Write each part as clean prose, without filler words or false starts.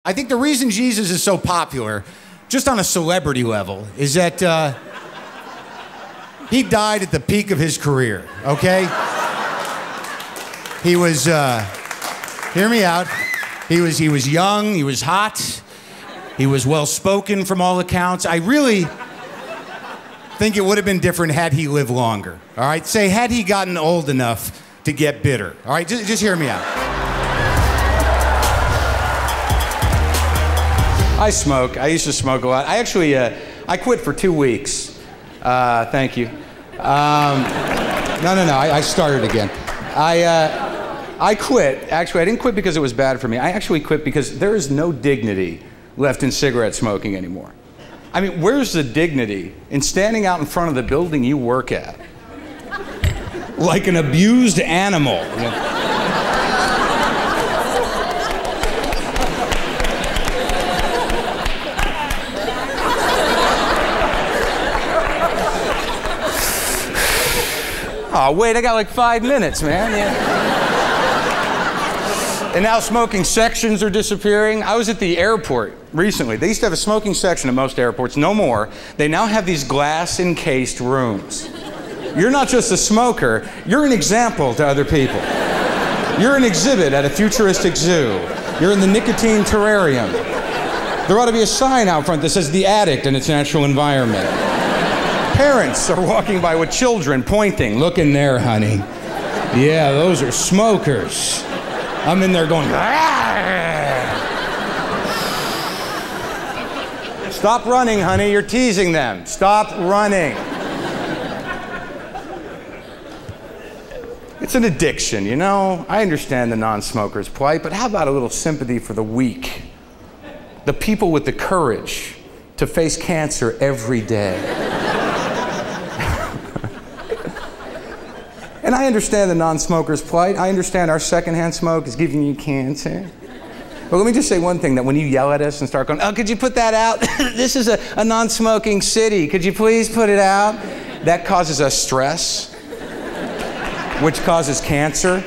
I think the reason Jesus is so popular, just on a celebrity level, is that he died at the peak of his career, okay? He was, hear me out, he was young, he was hot, he was well-spoken from all accounts. I really think it would have been different had he lived longer, all right? Say, had he gotten old enough to get bitter, all right? Just hear me out. I smoke. I used to smoke a lot. I actually, I quit for 2 weeks. Thank you. No, I started again. I quit. Actually, I didn't quit because it was bad for me. I actually quit because there is no dignity left in cigarette smoking anymore. I mean, where's the dignity in standing out in front of the building you work at? Like an abused animal. Oh, wait, I got like 5 minutes, man. Yeah. And now smoking sections are disappearing. I was at the airport recently. They used to have a smoking section at most airports, no more. They now have these glass-encased rooms. You're not just a smoker, you're an example to other people. You're an exhibit at a futuristic zoo. You're in the nicotine terrarium. There ought to be a sign out front that says the addict in its natural environment. Parents are walking by with children pointing. Look in there, honey. Yeah, those are smokers. I'm in there going, ah! Stop running, honey. You're teasing them. Stop running. It's an addiction, you know? I understand the non-smoker's plight, but how about a little sympathy for the weak? The people with the courage to face cancer every day. And I understand the non-smoker's plight. I understand our secondhand smoke is giving you cancer. But let me just say one thing, that when you yell at us and start going, oh, could you put that out? This is a non-smoking city. Could you please put it out? That causes us stress, which causes cancer.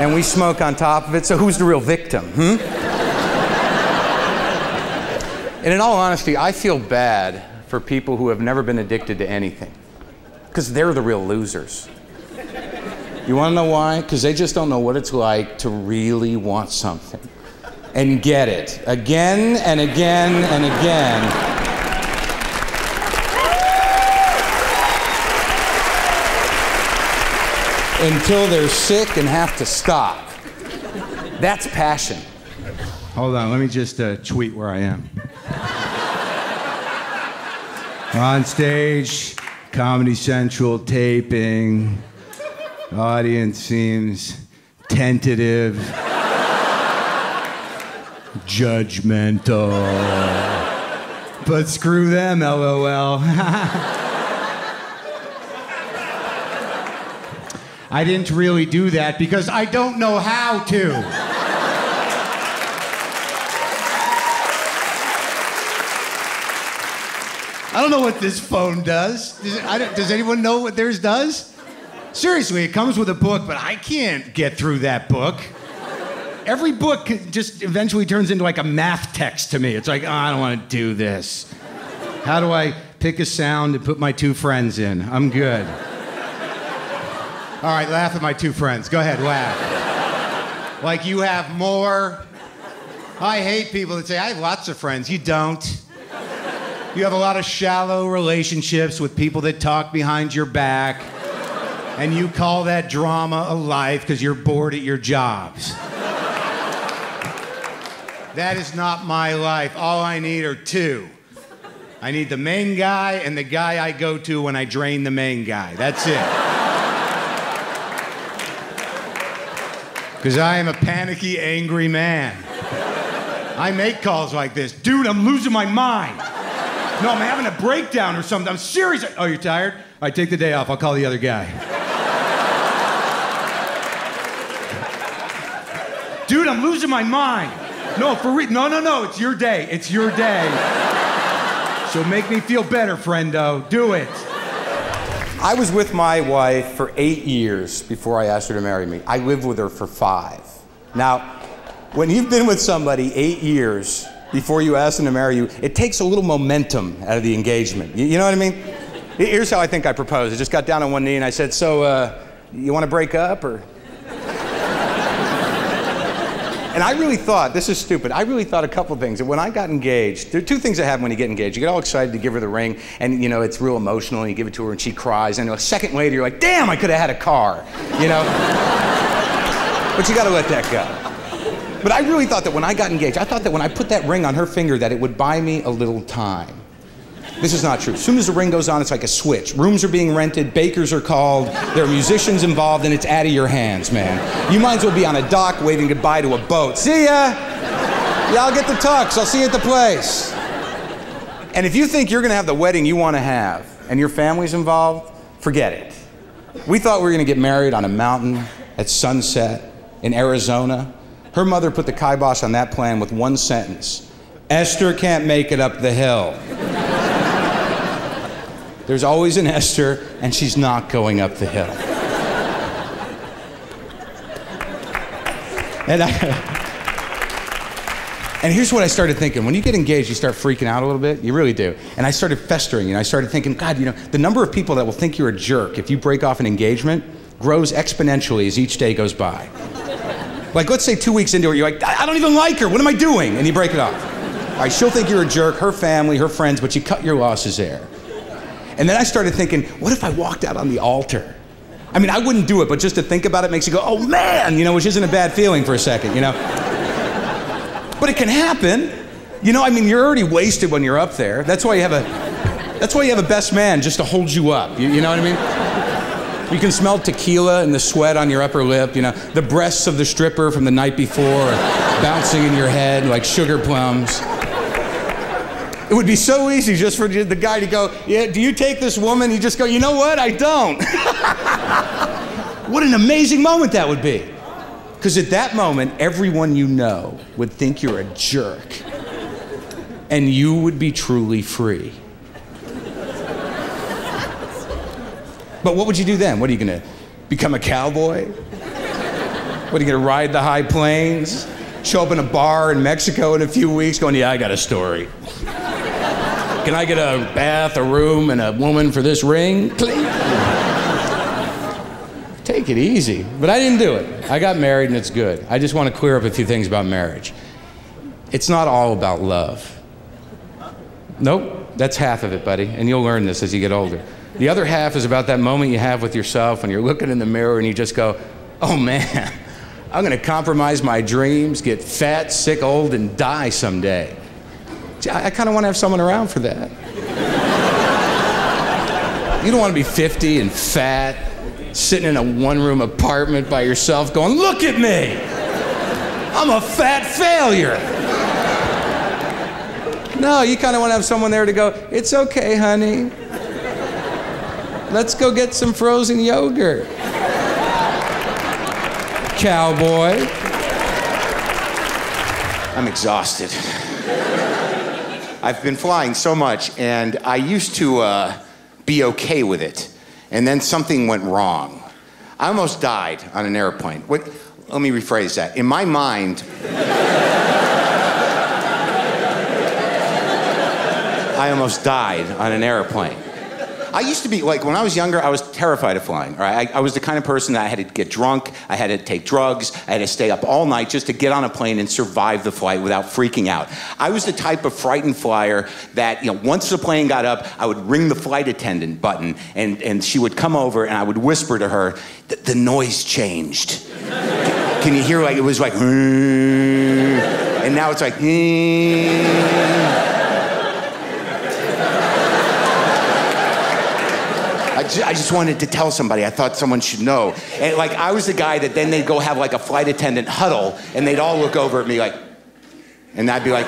And we smoke on top of it, so who's the real victim, And in all honesty, I feel bad for people who have never been addicted to anything, because they're the real losers. You want to know why? Because they just don't know what it's like to really want something and get it again and again and again. Until they're sick and have to stop. That's passion. Hold on, let me just tweet where I am. On stage, Comedy Central taping. Audience seems tentative, judgmental. But screw them, LOL. I didn't really do that because I don't know how to. I don't know what this phone does. Does anyone know what theirs does? Seriously, it comes with a book, but I can't get through that book. Every book just eventually turns into like a math text to me. It's like, oh, I don't want to do this. How do I pick a sound and put my 2 friends in? I'm good. All right, laugh at my 2 friends. Go ahead, laugh. Like you have more. I hate people that say, I have lots of friends. You don't. You have a lot of shallow relationships with people that talk behind your back. And you call that drama a life because you're bored at your jobs. That is not my life. All I need are 2. I need the main guy and the guy I go to when I drain the main guy. That's it. Because I am a panicky, angry man. I make calls like this. Dude, I'm losing my mind. No, I'm having a breakdown or something. I'm serious. Oh, you're tired? All right, take the day off. I'll call the other guy. Dude, I'm losing my mind. No, for real. No, it's your day. It's your day. So make me feel better, friendo. Do it. I was with my wife for 8 years before I asked her to marry me. I lived with her for 5. Now, When you've been with somebody 8 years before you ask them to marry you, it takes a little momentum out of the engagement. You know what I mean? Here's how I think I proposed. I just got down on one knee and I said, so, you want to break up, or? And I really thought, this is stupid, I really thought a couple things. That when I got engaged, there are two things that happen when you get engaged. You get all excited to give her the ring, and you know, it's real emotional, and you give it to her and she cries, and a second later you're like, damn, I could have had a car, you know? But you gotta let that go. But I really thought that when I got engaged, I thought that when I put that ring on her finger that it would buy me a little time. This is not true. As soon as the ring goes on, it's like a switch. Rooms are being rented, bakers are called, there are musicians involved, and it's out of your hands, man. You might as well be on a dock waving goodbye to a boat. See ya! Y'all get the tux. I'll see you at the place. And if you think you're gonna have the wedding you wanna have, and your family's involved, forget it. We thought we were gonna get married on a mountain at sunset in Arizona. Her mother put the kibosh on that plan with one sentence: Esther can't make it up the hill. There's always an Esther, and she's not going up the hill. And here's what I started thinking. When you get engaged, you start freaking out a little bit. You really do. And I started festering, you know. I started thinking, God, you know, the number of people that will think you're a jerk if you break off an engagement grows exponentially as each day goes by. Like, let's say 2 weeks into it, you're like, I don't even like her. What am I doing? And you break it off. All right, she'll think you're a jerk, her family, her friends, but you cut your losses there. And then I started thinking, what if I walked out on the altar? I mean, I wouldn't do it, but just to think about it makes you go, oh man, you know, which isn't a bad feeling for a second, you know? But it can happen. You know, I mean, you're already wasted when you're up there. That's why you have a best man, just to hold you up. You know what I mean? You can smell tequila and the sweat on your upper lip, you know, the breasts of the stripper from the night before are bouncing in your head like sugar plums. It would be so easy just for the guy to go, yeah, do you take this woman? You just go, you know what? I don't. What an amazing moment that would be. Because at that moment, everyone you know would think you're a jerk. And you would be truly free. But what would you do then? What are you going to become a cowboy? What are you going to ride the high plains? Show up in a bar in Mexico in a few weeks going, yeah, I got a story. Can I get a bath, a room, and a woman for this ring, please? Take it easy. But I didn't do it. I got married and it's good. I just want to clear up a few things about marriage. It's not all about love. Nope, that's half of it, buddy, and you'll learn this as you get older. The other half is about that moment you have with yourself when you're looking in the mirror and you just go, oh man, I'm gonna compromise my dreams, get fat, sick, old, and die someday. I kind of want to have someone around for that. You don't want to be 50 and fat, sitting in a one-room apartment by yourself going, look at me! I'm a fat failure! No, you kind of want to have someone there to go, it's okay, honey. Let's go get some frozen yogurt. Cowboy. I'm exhausted. I've been flying so much, and I used to be okay with it, and then something went wrong. I almost died on an airplane. Let me rephrase that. In my mind, I almost died on an airplane. I used to be, like, when I was younger, I was terrified of flying, right? I was the kind of person that I had to get drunk, I had to take drugs, I had to stay up all night just to get on a plane and survive the flight without freaking out. I was the type of frightened flyer that, you know, once the plane got up, I would ring the flight attendant button, and she would come over, and I would whisper to her, the noise changed. Can you hear, like, it was like, and now it's like, I just wanted to tell somebody. I thought someone should know. And like, I was the guy that then they'd go have like a flight attendant huddle, and they'd all look over at me like, and I'd be like,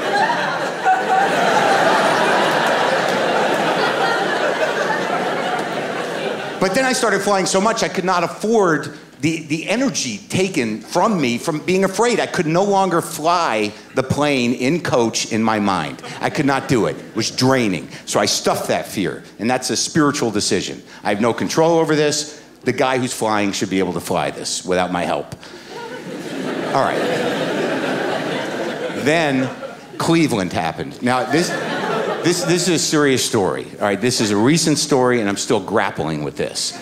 but then I started flying so much I could not afford the energy taken from me from being afraid. I could no longer fly the plane in coach in my mind. I could not do it. It was draining. So I stuffed that fear, and that's a spiritual decision. I have no control over this. The guy who's flying should be able to fly this without my help. All right. Then Cleveland happened. Now, this is a serious story, all right? This is a recent story, and I'm still grappling with this.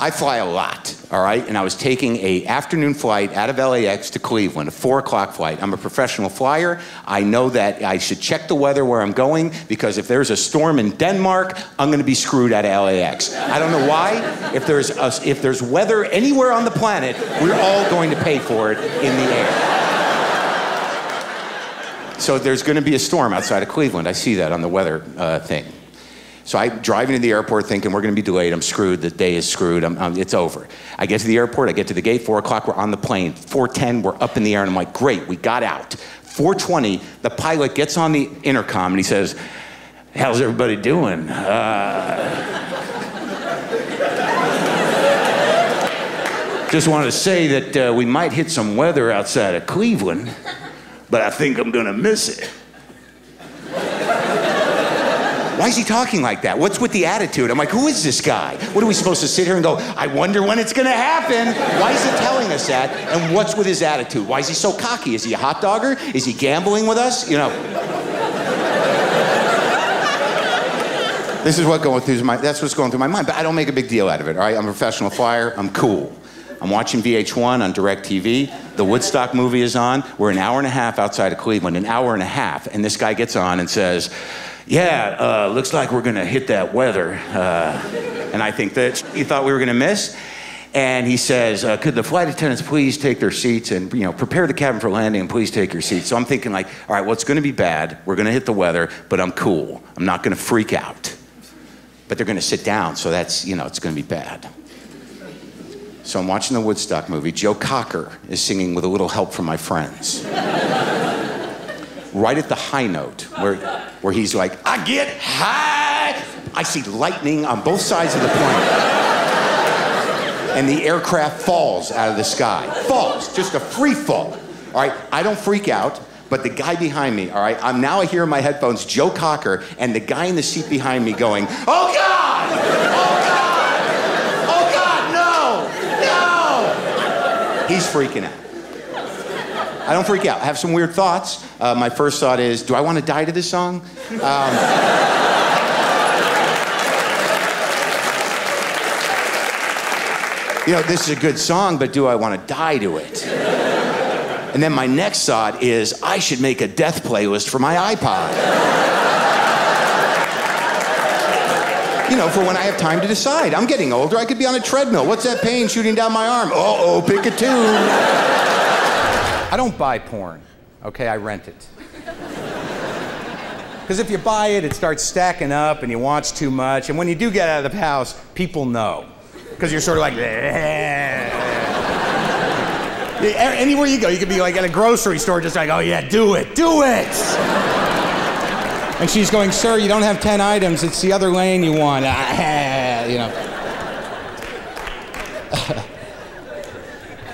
I fly a lot, all right? And I was taking an afternoon flight out of LAX to Cleveland, a 4 o'clock flight. I'm a professional flyer. I know that I should check the weather where I'm going, because if there's a storm in Denmark, I'm gonna be screwed out of LAX. I don't know why. If there's weather anywhere on the planet, we're all going to pay for it in the air. So there's gonna be a storm outside of Cleveland. I see that on the weather thing. So I drive into the airport thinking we're gonna be delayed, I'm screwed, the day is screwed, it's over. I get to the airport, I get to the gate, 4 o'clock, we're on the plane. 4:10, we're up in the air, and I'm like, great, we got out. 4:20, the pilot gets on the intercom and he says, how's everybody doing? Just wanted to say that we might hit some weather outside of Cleveland, but I think I'm gonna miss it. Why is he talking like that? What's with the attitude? I'm like, who is this guy? What are we supposed to sit here and go, I wonder when it's gonna happen? Why is he telling us that? And what's with his attitude? Why is he so cocky? Is he a hot dogger? Is he gambling with us? You know. This is what that's what's going through my mind, but I don't make a big deal out of it, all right? I'm a professional flyer, I'm cool. I'm watching VH1 on DirecTV. The Woodstock movie is on. We're an hour and a half outside of Cleveland, an hour and a half, and this guy gets on and says, yeah, looks like we're gonna hit that weather. And I think that you thought we were gonna miss. And he says, could the flight attendants please take their seats and prepare the cabin for landing and please take your seats. So I'm thinking like, all right, well, it's gonna be bad. We're gonna hit the weather, but I'm cool. I'm not gonna freak out. But they're gonna sit down, so that's, it's gonna be bad. So I'm watching the Woodstock movie. Joe Cocker is singing With a Little Help from My Friends. Right at the high note, where he's like, I get high. I see lightning on both sides of the plane. And the aircraft falls out of the sky. Falls, just a free fall. All right, I don't freak out, but the guy behind me, all right, I hear in my headphones Joe Cocker and the guy in the seat behind me going, oh God! Oh God! Oh God, no! No! He's freaking out. I don't freak out. I have some weird thoughts. My first thought is, do I want to die to this song? This is a good song, but do I want to die to it? And then my next thought is, I should make a death playlist for my iPod. For when I have time to decide. I'm getting older, I could be on a treadmill. What's that pain shooting down my arm? Uh-oh, pick a tune. I don't buy porn, okay? I rent it. Because if you buy it, it starts stacking up and you watch too much. And when you do get out of the house, people know. Because you're sort of like, anywhere you go, you could be like at a grocery store just like, oh yeah, do it, do it! And she's going, sir, you don't have 10 items, it's the other lane you want,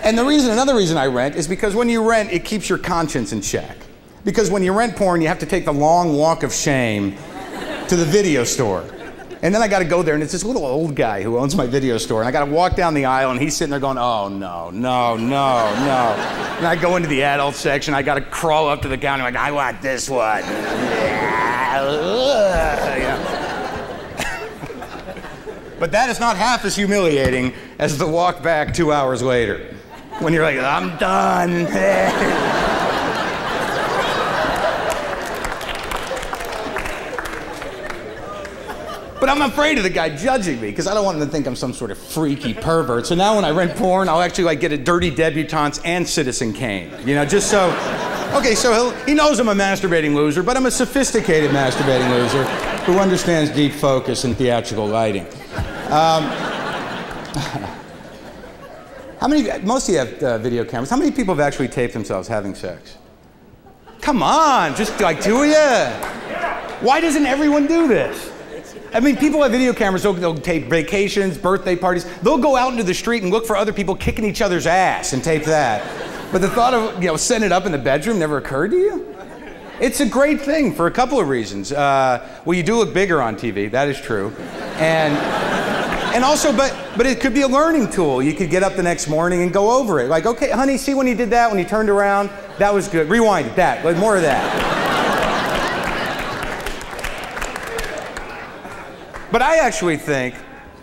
And another reason I rent is because when you rent, it keeps your conscience in check. Because when you rent porn, you have to take the long walk of shame to the video store. And then I gotta go there, and it's this little old guy who owns my video store, and I gotta walk down the aisle, and he's sitting there going, oh, no, no, no, no. And I go into the adult section, I gotta crawl up to the counter, like, I want this one. But that is not half as humiliating as the walk back 2 hours later. When you're like, I'm done. But I'm afraid of the guy judging me, because I don't want him to think I'm some sort of freaky pervert. So now when I rent porn, I'll actually get a Dirty Debutantes and Citizen Kane. Just so, okay, so he knows I'm a masturbating loser, but I'm a sophisticated masturbating loser who understands deep focus and theatrical lighting. Most of you have video cameras. How many people have actually taped themselves having sex? Come on, just like 2 of you. Why doesn't everyone do this? I mean, people have video cameras, they'll tape vacations, birthday parties. They'll go out into the street and look for other people kicking each other's ass and tape that. But the thought of, setting it up in the bedroom never occurred to you? It's a great thing for a couple of reasons. Well, you do look bigger on TV, that is true. And And also, but it could be a learning tool. You could get up the next morning and go over it. Like, okay, honey, see when he did that, when he turned around? That was good. Rewind it, that. Like, more of that. But I actually think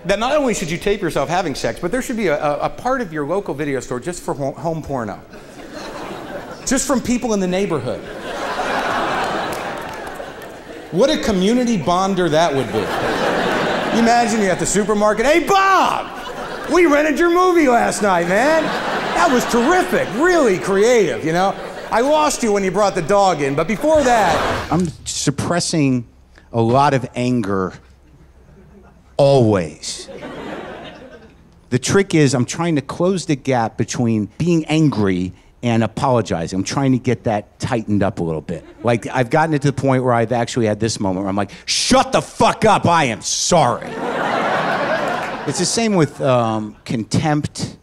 that not only should you tape yourself having sex, but there should be a part of your local video store just for home porno. Just from people in the neighborhood. What a community bonder that would be. You imagine you're at the supermarket, hey Bob, we rented your movie last night, man. That was terrific, really creative, you know? I lost you when you brought the dog in, but before that... I'm suppressing a lot of anger, always. The trick is I'm trying to close the gap between being angry and apologizing. I'm trying to get that tightened up a little bit. Like, I've gotten it to the point where I've actually had this moment where I'm like, shut the fuck up, I am sorry. It's the same with contempt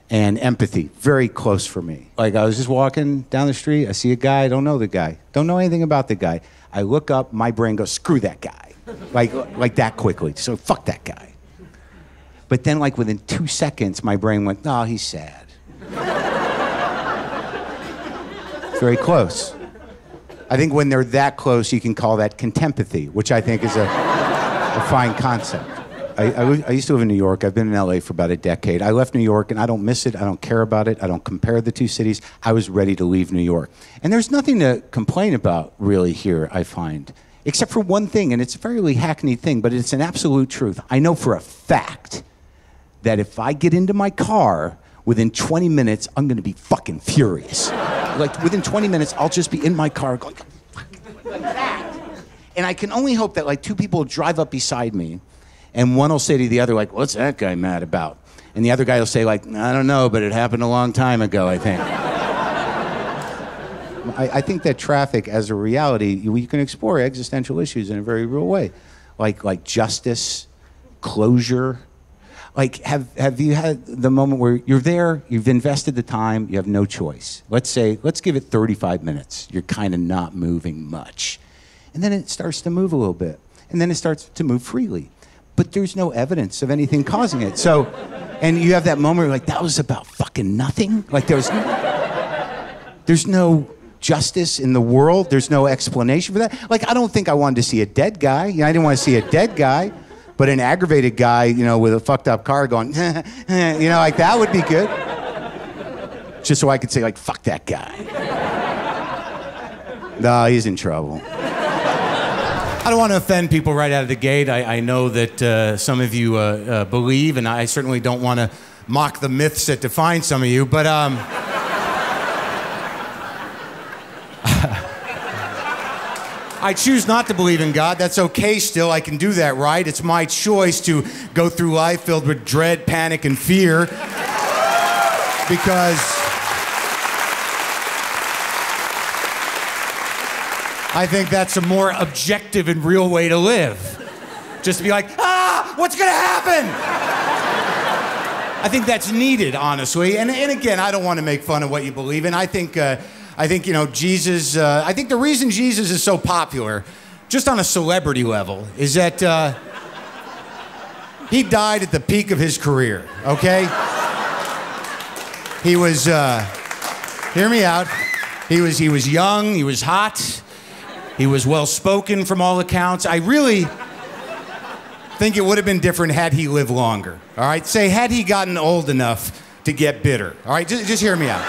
and empathy. Very close for me. Like, I was just walking down the street, I see a guy, I don't know the guy, don't know anything about the guy. I look up, my brain goes, screw that guy. Like that quickly, so fuck that guy. But then, like, within 2 seconds, my brain went, oh, he's sad. Very close. I think when they're that close, you can call that contempathy, which I think is a fine concept. I used to live in New York. I've been in LA for about a decade. I left New York, and I don't miss it. I don't care about it. I don't compare the two cities. I was ready to leave New York. And there's nothing to complain about, really, here, I find. Except for one thing, and it's a fairly hackneyed thing, but it's an absolute truth. I know for a fact that if I get into my car, within 20 minutes, I'm gonna be fucking furious. Like, within 20 minutes, I'll just be in my car going, like that. And I can only hope that, like, two people drive up beside me, and one will say to the other, like, what's that guy mad about? And the other guy will say, like, I don't know, but it happened a long time ago, I think. I think that traffic, as a reality, you can explore existential issues in a very real way, like justice, closure. Like, have you had the moment where you're there, you've invested the time, you have no choice? Let's give it 35 minutes. You're kind of not moving much, and then it starts to move a little bit, and then it starts to move freely, but there's no evidence of anything causing it. So, and you have that moment where you're like, that was about fucking nothing. Like, there's no justice in the world. There's no explanation for that. Like, I don't think I wanted to see a dead guy. You know, I didn't want to see a dead guy, but an aggravated guy, you know, with a fucked up car going, you know, like, that would be good. Just so I could say, like, fuck that guy. No, he's in trouble. I don't want to offend people right out of the gate. I know that some of you believe, and I certainly don't want to mock the myths that define some of you, but I choose not to believe in God. That's okay still. I can do that, right? It's my choice to go through life filled with dread, panic, and fear. Because I think that's a more objective and real way to live. Just to be like, what's gonna happen? I think that's needed, honestly. And again, I don't want to make fun of what you believe in. I think, you know, Jesus, I think the reason Jesus is so popular, just on a celebrity level, is that he died at the peak of his career, okay? He was, hear me out, he was young, he was hot, he was well-spoken from all accounts. I really think it would have been different had he lived longer, all right? Say, had he gotten old enough to get bitter, all right? Just hear me out.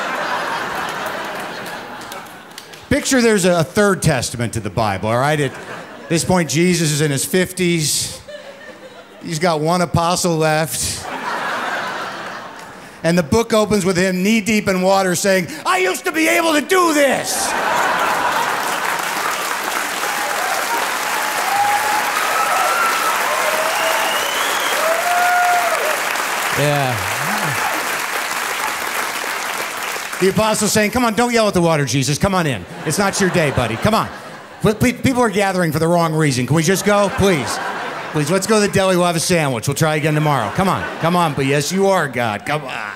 Picture there's a third testament to the Bible, all right? At this point, Jesus is in his 50s. He's got one apostle left. And the book opens with him knee-deep in water saying, I used to be able to do this. Yeah. The apostle's saying, come on, don't yell at the water, Jesus. Come on in. It's not your day, buddy. Come on. People are gathering for the wrong reason. Can we just go? Please. Please, let's go to the deli. We'll have a sandwich. We'll try again tomorrow. Come on. Come on. But yes, you are God. Come on.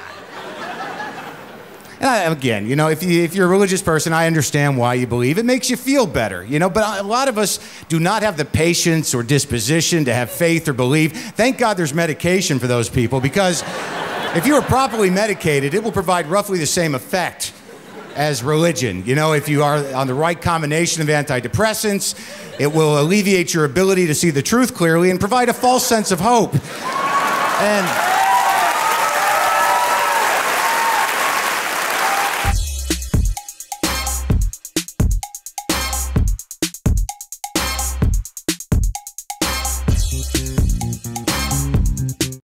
And again, you know, if you're a religious person, I understand why you believe. It makes you feel better, you know, but a lot of us do not have the patience or disposition to have faith or believe. Thank God there's medication for those people, because if you are properly medicated, it will provide roughly the same effect as religion. You know, if you are on the right combination of antidepressants, it will alleviate your ability to see the truth clearly and provide a false sense of hope. And